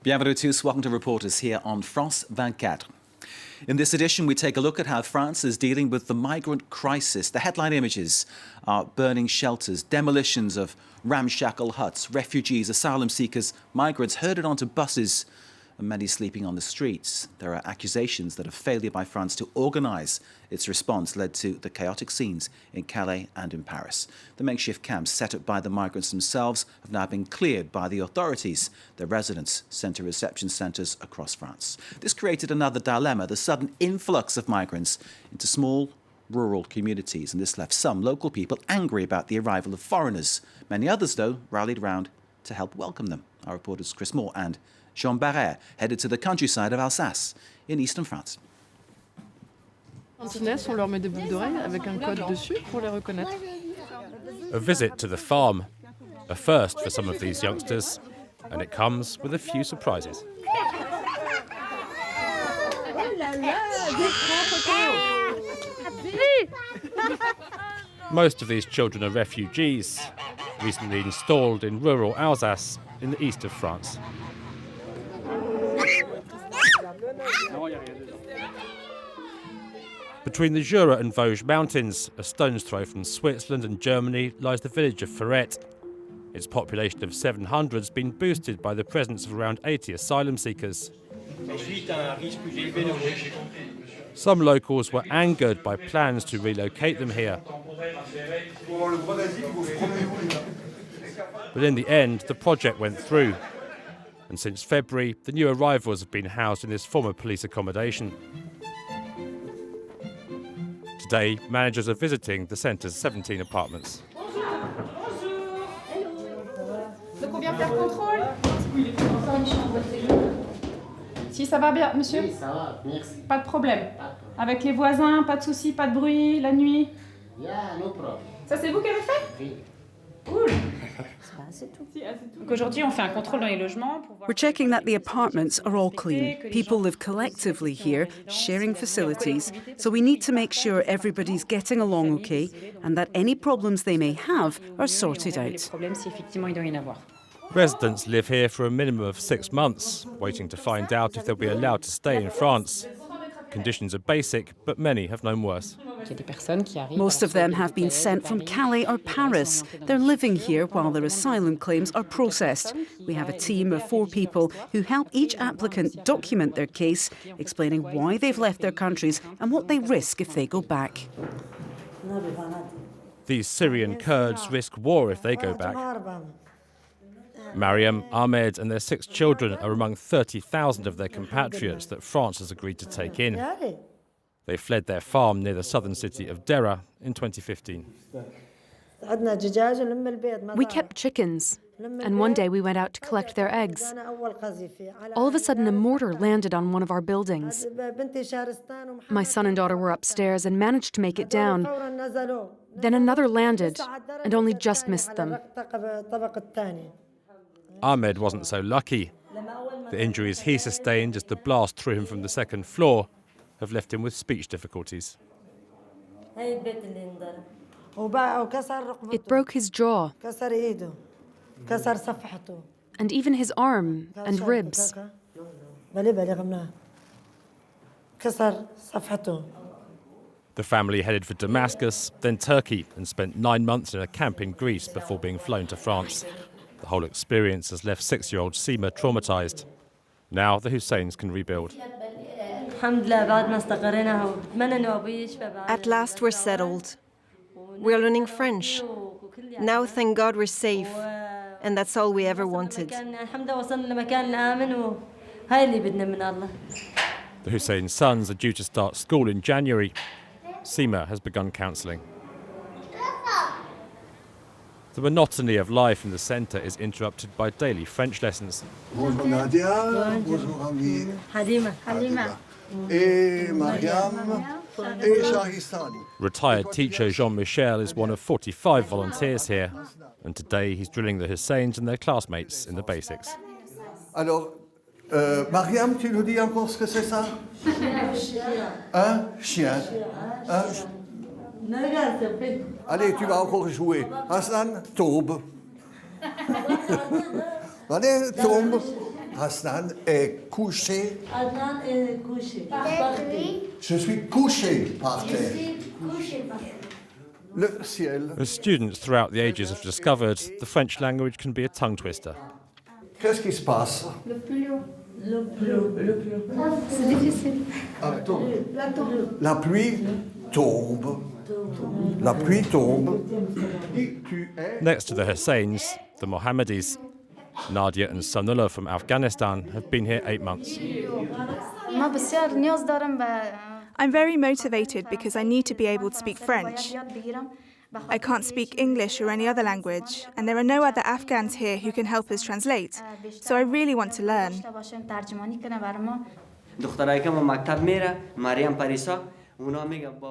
Bienvenue à tous, welcome to Reporters here on France 24. In this edition, we take a look at how France is dealing with the migrant crisis. The headline images are burning shelters, demolitions of ramshackle huts, refugees, asylum seekers, migrants herded onto buses, and many sleeping on the streets. There are accusations that a failure by France to organise its response led to the chaotic scenes in Calais and in Paris. The makeshift camps set up by the migrants themselves have now been cleared by the authorities. Their residents sent to reception centres across France. This created another dilemma, the sudden influx of migrants into small rural communities, and this left some local people angry about the arrival of foreigners. Many others, though, rallied round to help welcome them. Our reporters Chris Moore and Jean Barrette headed to the countryside of Alsace in eastern France. On leur met des boucles d'oreilles avec un code dessus pour les reconnaître. A visit to the farm, a first for some of these youngsters, and it comes with a few surprises. Most of these children are refugees, recently installed in rural Alsace in the east of France. Between the Jura and Vosges mountains, a stone's throw from Switzerland and Germany, lies the village of Ferrette. Its population of 700 has been boosted by the presence of around 80 asylum seekers. Some locals were angered by plans to relocate them here. But in the end, the project went through. And since February, the new arrivals have been housed in this former police accommodation. Today, managers are visiting the centre's 17 apartments. Si ça va bien, monsieur? Oui, ça va, merci. Pas de problème. Avec les voisins, pas de soucis, pas de bruit, la nuit. Yeah, no problem. Ça, c'est vous qui avez fait? Oui. Cool. Donc aujourd'hui, on fait un contrôle dans les logements pour voir. We're checking that the apartments are all clean. People live collectively here, sharing facilities, so we need to make sure everybody's getting along okay and that any problems they may have are sorted out. Residents live here for a minimum of 6 months, waiting to find out if they'll be allowed to stay in France. Conditions are basic, but many have known worse. Most of them have been sent from Calais or Paris. They're living here while their asylum claims are processed. We have a team of 4 people who help each applicant document their case, explaining why they've left their countries and what they risk if they go back. These Syrian Kurds risk war if they go back. Mariam, Ahmed and their 6 children are among 30,000 of their compatriots that France has agreed to take in. They fled their farm near the southern city of Deraa in 2015. We kept chickens, and one day we went out to collect their eggs. All of a sudden, a mortar landed on one of our buildings. My son and daughter were upstairs and managed to make it down. Then another landed, and only just missed them. Ahmed wasn't so lucky. The injuries he sustained as the blast threw him from the 2nd floor have left him with speech difficulties. It broke his jaw, and even his arm and ribs. The family headed for Damascus, then Turkey, and spent 9 months in a camp in Greece before being flown to France. The whole experience has left 6-year-old Seema traumatised. Now the Husseins can rebuild. At last we're settled. We're learning French. Now, thank God, we're safe. And that's all we ever wanted. The Hussein sons are due to start school in January. Seema has begun counselling. The monotony of life in the centre is interrupted by daily French lessons. Bonjour Nadia, bonjour Halima. Retired teacher Jean-Michel is one of 45 volunteers here, and today he's drilling the Husseins and their classmates in the basics. Alors, Mariam, tu nous dis encore ce que c'est ça? Un chien. Allez, tu vas encore jouer. Hassan, tombe. Allez, tombe. Hassan est couché. Adnan est couché. Par terre. Je suis couché par terre. Le ciel. As students throughout the ages have discovered, the French language can be a tongue twister. Qu'est-ce qui se passe? Le plus haut. Le plus haut. Le plus haut. C'est difficile. Attends. La pluie tombe. La pluie tombe. Next to the Husseins, the Mohammedis, Nadia and Sanullah from Afghanistan have been here 8 months. I'm very motivated because I need to be able to speak French. I can't speak English or any other language, and there are no other Afghans here who can help us translate, so I really want to learn.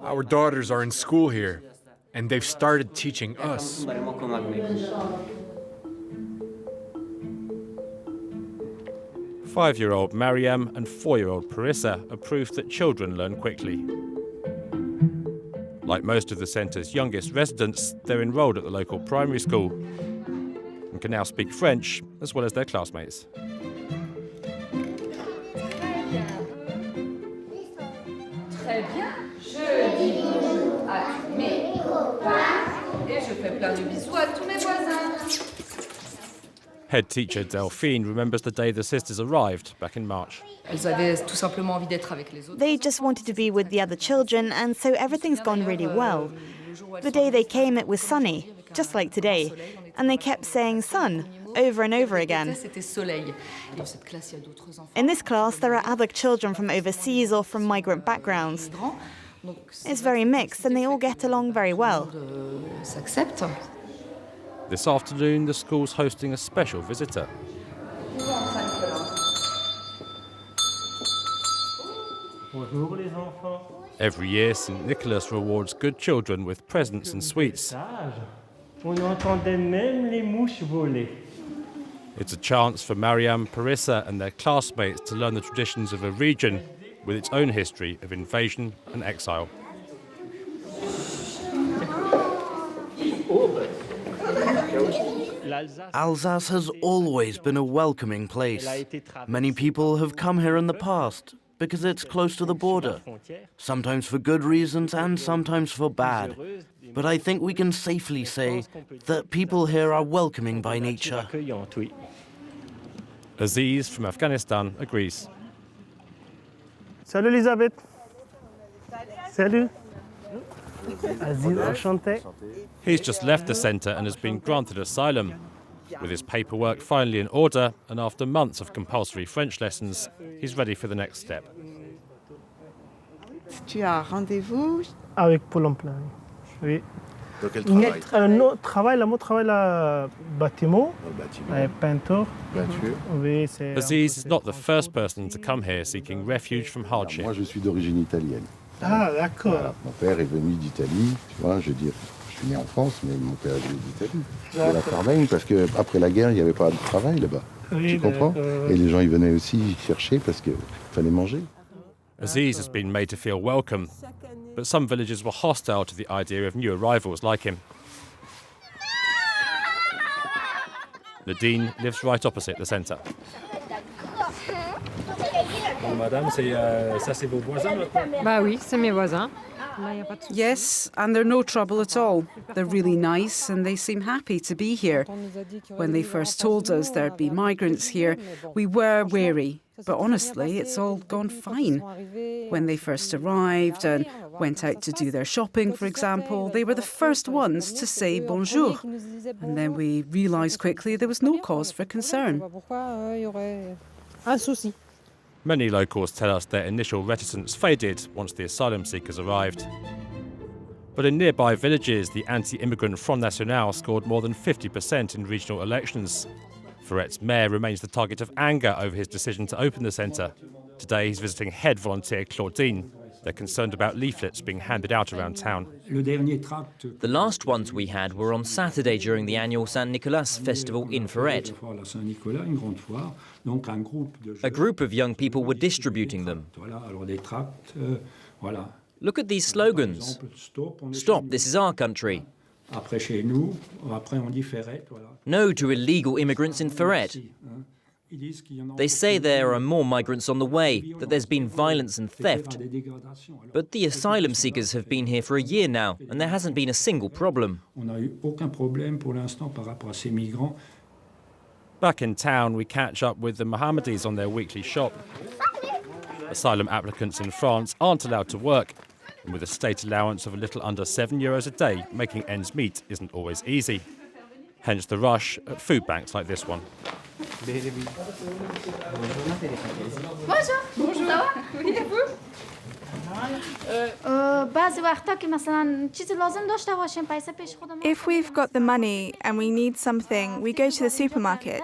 Our daughters are in school here, and they've started teaching us. 5-year-old Mariam and 4-year-old Parissa are proof that children learn quickly. Like most of the centre's youngest residents, they're enrolled at the local primary school and can now speak French as well as their classmates. Très bien. Je dis bonjour à tous mes copains et je fais plein de bisous à tous mes voisins. Head teacher Delphine remembers the day the sisters arrived back in March. They just wanted to be with the other children, and so everything's gone really well. The day they came, it was sunny, just like today, and they kept saying sun over and over again. In this class, there are other children from overseas or from migrant backgrounds. It's very mixed, and they all get along very well. This afternoon, the school's hosting a special visitor. Every year, St. Nicholas rewards good children with presents and sweets. It's a chance for Mariam, Parissa and their classmates to learn the traditions of a region with its own history of invasion and exile. Alsace has always been a welcoming place. Many people have come here in the past because it's close to the border, sometimes for good reasons and sometimes for bad. But I think we can safely say that people here are welcoming by nature. Aziz from Afghanistan agrees. Salut Elisabeth. Salut. Aziz, enchanté. He's just left the centre and has been granted asylum. With his paperwork finally in order, and after months of compulsory French lessons, he's ready for the next step. Tu as rendez-vous avec Pôle emploi. Oui. Dans quel travail? Mon travail là, bâtiment, peinture. Oui, c'est. Aziz is not the first person to come here seeking refuge from hardship. Moi, je suis d'origine italienne. Ah, d'accord. Voilà. Mon père est venu d'Italie, tu vois, je veux dire, je suis né en France, mais mon père est venu d'Italie. De la Sardaigne, parce qu'après la guerre, il n'y avait pas de travail là-bas. Oui, tu comprends? Et les gens, ils venaient aussi chercher parce qu'il fallait manger. Aziz has been made to feel welcome, but some villagers were hostile to the idea of new arrivals like him. Nadine lives right opposite the centre. Madame, ça c'est vos voisins maintenant? Bah oui, c'est mes voisins. Yes, and they're no trouble at all. They're really nice and they seem happy to be here. When they first told us there'd be migrants here, we were wary. But honestly, it's all gone fine. When they first arrived and went out to do their shopping, for example, they were the first ones to say bonjour. And then we realised quickly there was no cause for concern. Many locals tell us their initial reticence faded once the asylum seekers arrived. But in nearby villages, the anti-immigrant Front National scored more than 50% in regional elections. Ferrette's mayor remains the target of anger over his decision to open the centre. Today he's visiting head volunteer Claudine. They're concerned about leaflets being handed out around town. The last ones we had were on Saturday during the annual Saint Nicolas festival in Ferrette. A group of young people were distributing them. Look at these slogans. Stop, this is our country. Après chez nous, après on dit Ferrette, voilà. No to illegal immigrants in Ferrette. They say there are more migrants on the way, that there's been violence and theft. But the asylum seekers have been here for a year now, and there hasn't been a single problem. On n'a eu aucun problème pour l'instant par rapport à ces migrants. Back in town, we catch up with the Mohammedis on their weekly shop. Asylum applicants in France aren't allowed to work, and with a state allowance of a little under €7 a day, making ends meet isn't always easy. Hence the rush at food banks like this one. Bonjour. Bonjour. Ça va? Oui, et vous? If we've got the money and we need something, we go to the supermarket.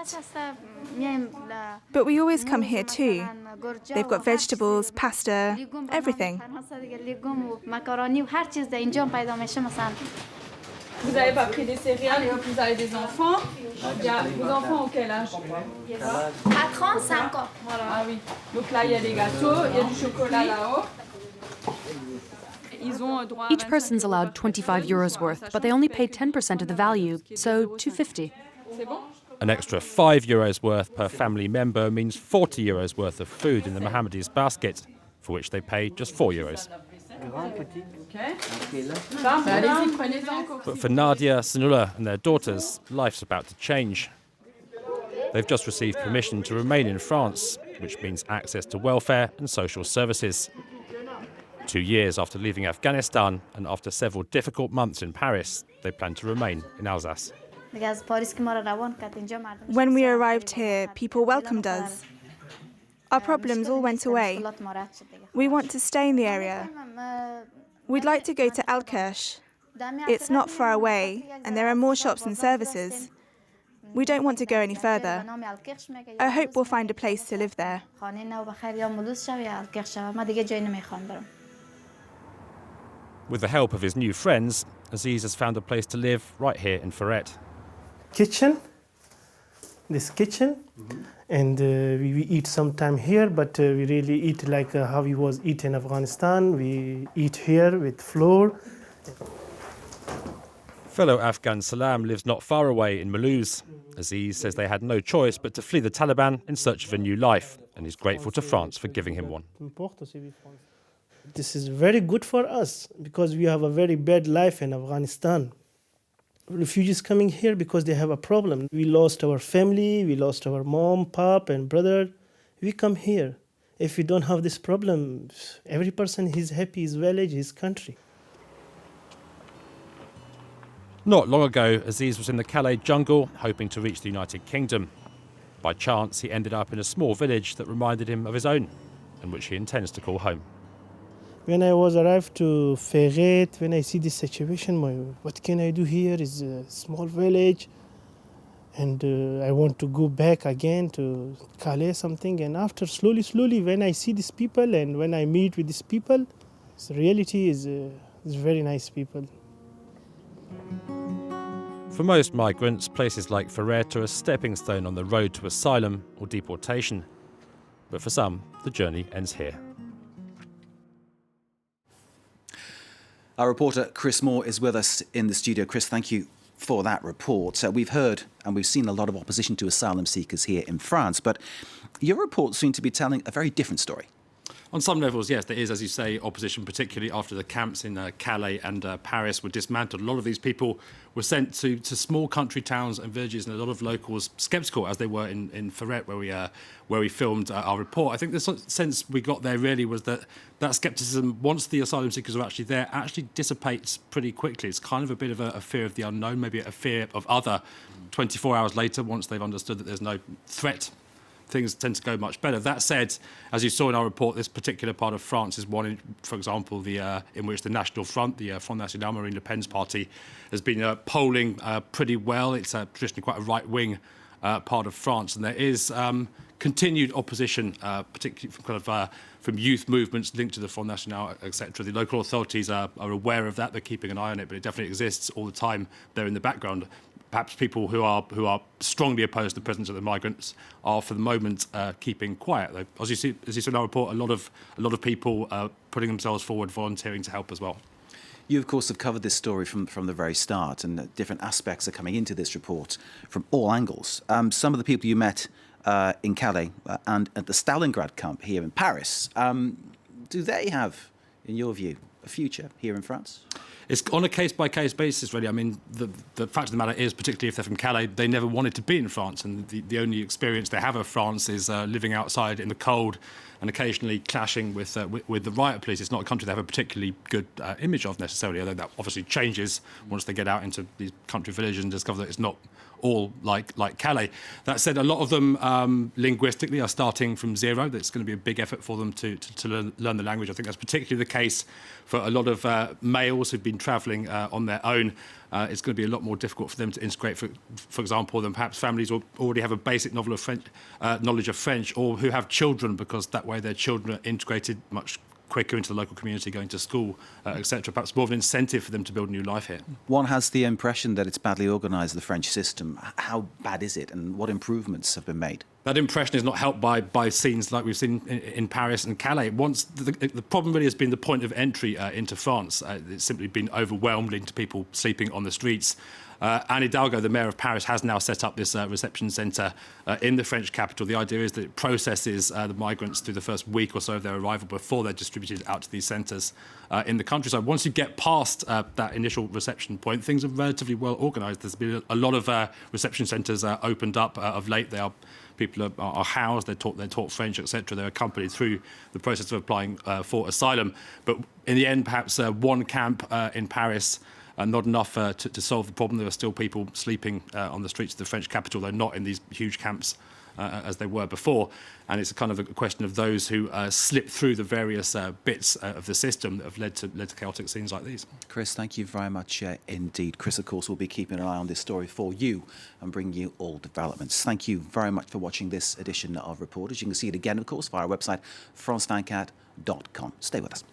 But we always come here too. They've got vegetables, pasta, everything. Vous n'avez pas pris des céréales, vous avez des enfants. Vos enfants ont quel âge? 4 ans, 5 ans. Voilà. Ah oui. Donc là, il y a des gâteaux, il y a du chocolat là-haut. Each person's allowed €25 worth, but they only pay 10% of the value, so €2.50. An extra €5 worth per family member means €40 worth of food in the Mohammedis' basket, for which they pay just €4. But for Nadia, Sanula and their daughters, life's about to change. They've just received permission to remain in France, which means access to welfare and social services. 2 years after leaving Afghanistan and after several difficult months in Paris, they plan to remain in Alsace. When we arrived here, people welcomed us. Our problems all went away. We want to stay in the area. We'd like to go to Alsace. It's not far away, and there are more shops and services. We don't want to go any further. I hope we'll find a place to live there. With the help of his new friends, Aziz has found a place to live right here in Ferrette. Kitchen, this kitchen, and we eat sometime here, but we really eat like how we was eat in Afghanistan. We eat here with flour. Fellow Afghan Salam lives not far away in Mulhouse. Aziz says they had no choice but to flee the Taliban in search of a new life, and he's grateful to France for giving him one. This is very good for us because we have a very bad life in Afghanistan. Refugees coming here because they have a problem. We lost our family, we lost our mom, pop, and brother. We come here. If we don't have this problem, every person is happy, his village, his country. Not long ago, Aziz was in the Calais jungle hoping to reach the United Kingdom. By chance, he ended up in a small village that reminded him of his own, and which he intends to call home. When I was arrived to Ferrette, when I see this situation, what can I do here? It's a small village, and I want to go back again to Calais something. And after slowly, when I see these people and when I meet with these people, the reality is very nice people. For most migrants, places like Ferrette are a stepping stone on the road to asylum or deportation. But for some, the journey ends here. Our reporter Chris Moore is with us in the studio. Chris, thank you for that report. We've heard and we've seen a lot of opposition to asylum seekers here in France, but your report seems to be telling a very different story. On some levels, yes, there is, as you say, opposition, particularly after the camps in Calais and Paris were dismantled. A lot of these people were sent to small country towns and villages, and a lot of locals, sceptical as they were in Ferrette, where we filmed our report. I think the sense we got there really was that scepticism, once the asylum seekers are actually there, actually dissipates pretty quickly. It's kind of a bit of a fear of the unknown, maybe a fear of other. 24 hours later, once they've understood that there's no threat, things tend to go much better. That said, as you saw in our report, this particular part of France is one, for example, in which the National Front, the Front National, Marine Le Pen's party, has been polling pretty well. It's traditionally quite a right-wing part of France, and there is continued opposition, particularly from youth movements linked to the Front National, etc. The local authorities are aware of that. They're keeping an eye on it, but it definitely exists all the time. They're in the background. Perhaps people who are strongly opposed to the presence of the migrants are, for the moment, keeping quiet. As you see in our report, a lot of people putting themselves forward, volunteering to help as well. You, of course, have covered this story from the very start, and different aspects are coming into this report from all angles. Some of the people you met in Calais and at the Stalingrad camp here in Paris, do they have, in your view, a future here in France? It's on a case-by-case basis, really. I mean, the fact of the matter is, particularly if they're from Calais, they never wanted to be in France, and the only experience they have of France is living outside in the cold and occasionally clashing with the riot police. It's not a country they have a particularly good image of necessarily, although that obviously changes once they get out into these country villages and discover that it's not all like Calais. That said, a lot of them linguistically are starting from zero. That's going to be a big effort for them to learn the language. I think that's particularly the case for a lot of males who've been travelling on their own. It's going to be a lot more difficult for them to integrate, for example, than perhaps families who already have a basic knowledge of French, or who have children, because that way their children are integrated much quicker into the local community, going to school, etc. Perhaps more of an incentive for them to build a new life here. One has the impression that it's badly organised, the French system. How bad is it, and what improvements have been made? That impression is not helped by scenes like we've seen in Paris and Calais. Once the problem really has been the point of entry into France. It's simply been overwhelmed into people sleeping on the streets. Anne Hidalgo, the mayor of Paris, has now set up this reception centre in the French capital. The idea is that it processes the migrants through the first week or so of their arrival before they're distributed out to these centres in the countryside. Once you get past that initial reception point, things are relatively well organised. There's been a lot of reception centres opened up of late. People are housed, they're taught French, etc. They're accompanied through the process of applying for asylum. But in the end, perhaps one camp in Paris, not enough to solve the problem. There are still people sleeping on the streets of the French capital, though not in these huge camps as they were before. And it's a kind of a question of those who slip through the various bits of the system that have led to chaotic scenes like these. Chris, thank you very much indeed. Chris, of course, will be keeping an eye on this story for you and bringing you all developments. Thank you very much for watching this edition of Reporters. You can see it again, of course, via our website, france24.com. Stay with us.